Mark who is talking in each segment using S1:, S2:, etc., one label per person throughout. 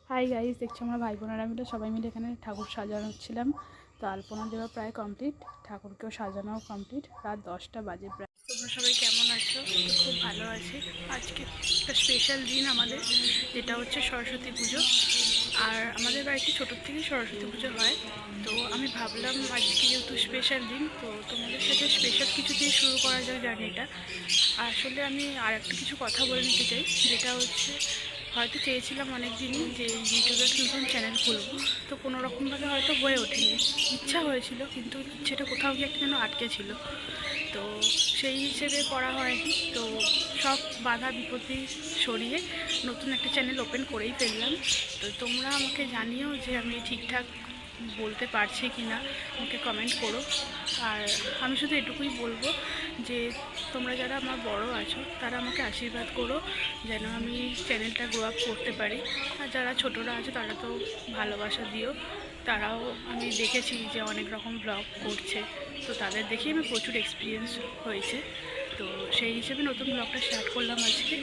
S1: Hi guys, দেখছো আমরা ভাই বোনেরা মিলে সবাই মিলে এখানে ঠাকুর সাজানো হচ্ছিলাম। তো আলপনা দেওয়া প্রায় কমপ্লিট, ঠাকুরকেও সাজানোও কমপ্লিট। রাত 10টা বাজে প্রায়। তোমরা সবাই কেমন আছো? খুব ভালো আছি। আজকে একটা স্পেশাল দিন আমাদের, যেটা হচ্ছে সরস্বতী পুজো। আর আমাদের বাড়িতে ছোটোর থেকেই সরস্বতী পুজো হয়। তো আমি ভাবলাম আজকে যেহেতু স্পেশাল দিন, তো তোমাদের সাথে স্পেশাল কিছু দিয়ে শুরু করা যায় জার্নিটা। আসলে আমি আর একটা কিছু কথা বলে নিতে চাই, যেটা হচ্ছে হয়তো চেয়েছিলাম অনেক দিনই যে ইউটিউবে একটা নতুন চ্যানেল খুলব। তো কোনো রকমভাবে হয়তো হয়ে ওঠেনি। ইচ্ছা হয়েছিল, কিন্তু ইচ্ছেটা কোথাও গিয়ে একটা যেন আটকে ছিল। তো সেই হিসেবে করা হয়নি। তো সব বাধা বিপত্তি সরিয়ে নতুন একটা চ্যানেল ওপেন করেই ফেললাম। তো তোমরা আমাকে জানিও যে আমি ঠিকঠাক বলতে পারছি কি না, আমাকে কমেন্ট করো। আর আমি শুধু এটুকুই বলবো যে তোমরা যারা আমার বড় আছো তারা আমাকে আশীর্বাদ করো, যেন আমি চ্যানেলটা গ্রো আপ করতে পারি। আর যারা ছোটরা আছে তারা তো ভালোবাসা দিও। তারাও আমি দেখেছি যে অনেক রকম ব্লগ করছে, তো তাদের দেখেই আমি প্রচুর এক্সপিরিয়েন্স হয়েছে। তো সেই হিসেবে নতুন ব্লগটা স্টার্ট করলাম আজকে।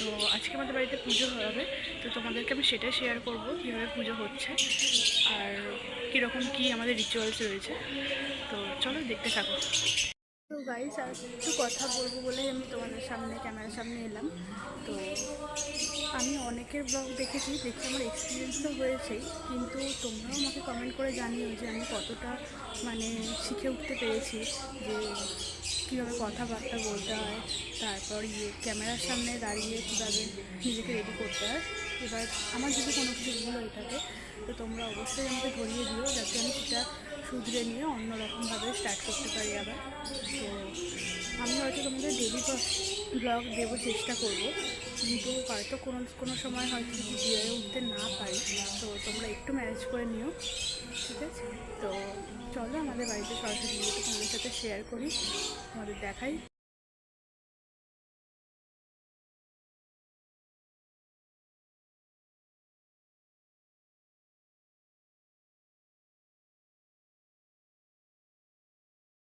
S1: তো আজকে আমাদের বাড়িতে পুজো হবে, তো তোমাদেরকে আমি সেটা শেয়ার করব কীভাবে পুজো হচ্ছে আর কীরকম কী আমাদের রিচুয়ালস রয়েছে। তো চলো দেখতে থাকো। তো গাইস, আর একটু কথা বলবো বলেই আমি তোমাদের সামনে ক্যামেরার সামনে এলাম। তো আমি অনেকের ব্লগ দেখেছি, দেখে আমার এক্সপিরিয়েন্স তো হয়েছেই, কিন্তু তোমরাও আমাকে কমেন্ট করে জানিও যে আমি কতটা শিখে উঠতে পেরেছি, যে কীভাবে কথাবার্তা বলতে হয়, তারপর ক্যামেরার সামনে দাঁড়িয়ে কীভাবে নিজেকে রেডি করতে হয়। এবার আমার যদি কোনো কিছু ভুল হয়ে থাকে, তো তোমরা অবশ্যই আমাকে ধরিয়ে দিও, যাতে আমি সেটা শুধরে নিয়ে অন্যরকমভাবে স্টার্ট করতে পারি আবার। তো আমি হয়তো তোমাদের ডেলি ব্লগ দেবো, চেষ্টা করব, কিন্তু হয়তো কোনো কোনো সময় হয়তো যদি দিয়ে উঠতে না পারি, তো তোমরা একটু ম্যানেজ করে নিও, ঠিক আছে? তো চলো আমাদের বাড়িতে সরস্বতী পুজোটা তোমাদের সাথে শেয়ার করি, তোমাদের দেখাই